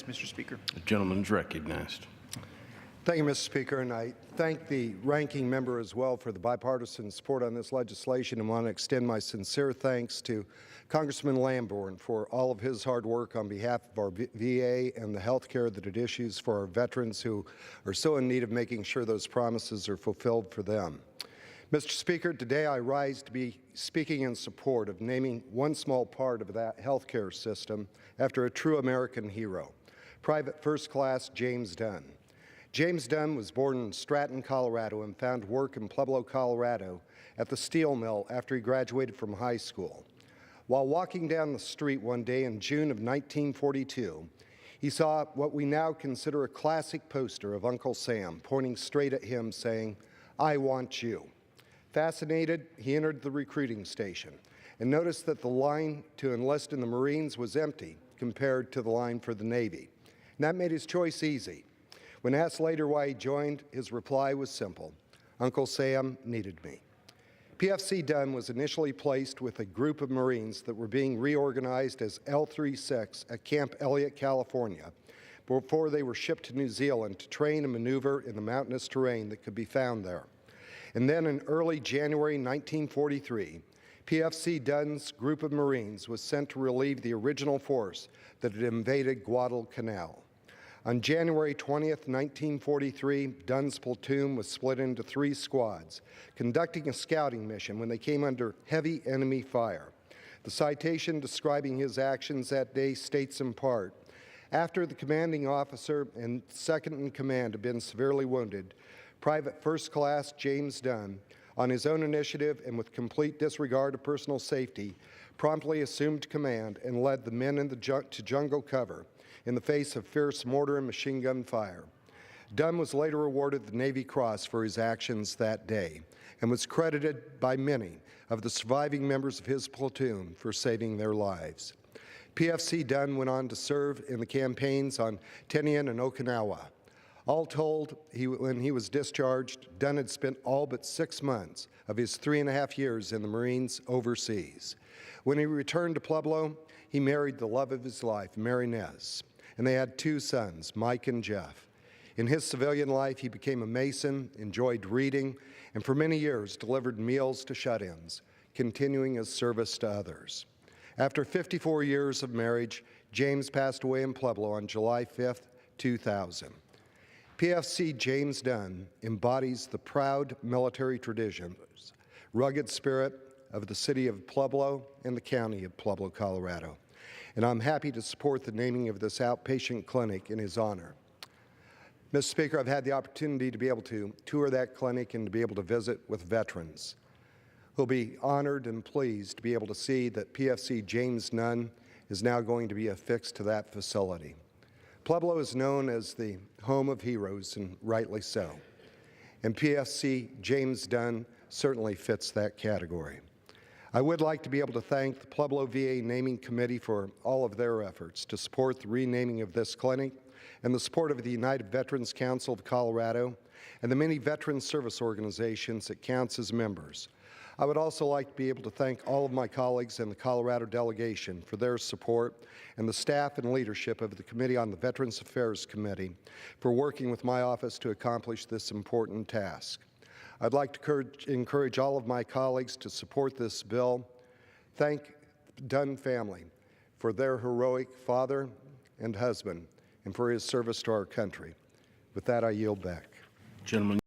Mr. Speaker. The gentleman is recognized. Thank you, Mr. Speaker, and I thank the ranking member as well for the bipartisan support on this legislation and want to extend my sincere thanks to Congressman Lamborn for all of his hard work on behalf of our VA and the health care that it issues for our veterans who are so in need of making sure those promises are fulfilled for them. Mr. Speaker, today I rise to be speaking in support of naming one small part of that health care system after a true American hero, Private First Class James Dunn. James Dunn was born in Stratton, Colorado, and found work in Pueblo, Colorado at the steel mill after he graduated from high school. While walking down the street one day in June of 1942, he saw what we now consider a classic poster of Uncle Sam pointing straight at him saying, "I want you." Fascinated, he entered the recruiting station and noticed that the line to enlist in the Marines was empty compared to the line for the Navy. And that made his choice easy. When asked later why he joined, his reply was simple: Uncle Sam needed me. PFC Dunn was initially placed with a group of Marines that were being reorganized as L36 at Camp Elliott, California, before they were shipped to New Zealand to train and maneuver in the mountainous terrain that could be found there. And then in early January 1943, PFC Dunn's group of Marines was sent to relieve the original force that had invaded Guadalcanal. On January 20th, 1943, Dunn's platoon was split into 3 squads, conducting a scouting mission when they came under heavy enemy fire. The citation describing his actions that day states in part, "After the commanding officer and second in command had been severely wounded, Private First Class James Dunn, on his own initiative and with complete disregard of personal safety, promptly assumed command and led the men to jungle cover in the face of fierce mortar and machine gun fire." Dunn was later awarded the Navy Cross for his actions that day and was credited by many of the surviving members of his platoon for saving their lives. PFC Dunn went on to serve in the campaigns on Tinian and Okinawa. All told, when he was discharged, Dunn had spent all but 6 months of his 3.5 years in the Marines overseas. When he returned to Pueblo, he married the love of his life, Mary Nez, and they had 2 sons, Mike and Jeff. In his civilian life, he became a Mason, enjoyed reading, and for many years delivered meals to shut-ins, continuing his service to others. After 54 years of marriage, James passed away in Pueblo on July 5th, 2000. PFC James Dunn embodies the proud military traditions, rugged spirit of the city of Pueblo and the county of Pueblo, Colorado. And I'm happy to support the naming of this outpatient clinic in his honor. Mr. Speaker, I've had the opportunity to be able to tour that clinic and to be able to visit with veterans who'll be honored and pleased to be able to see that PFC James Dunn is now going to be affixed to that facility. Pueblo is known as the home of heroes, and rightly so. And PFC James Dunn certainly fits that category. I would like to be able to thank the Pueblo VA Naming Committee for all of their efforts to support the renaming of this clinic and the support of the United Veterans Council of Colorado and the many veteran service organizations it counts as members. I would also like to be able to thank all of my colleagues in the Colorado delegation for their support and the staff and leadership of the Committee on the Veterans Affairs Committee for working with my office to accomplish this important task. I'd like to encourage all of my colleagues to support this bill. Thank the Dunn family for their heroic father and husband and for his service to our country. With that, I yield back. Gentleman.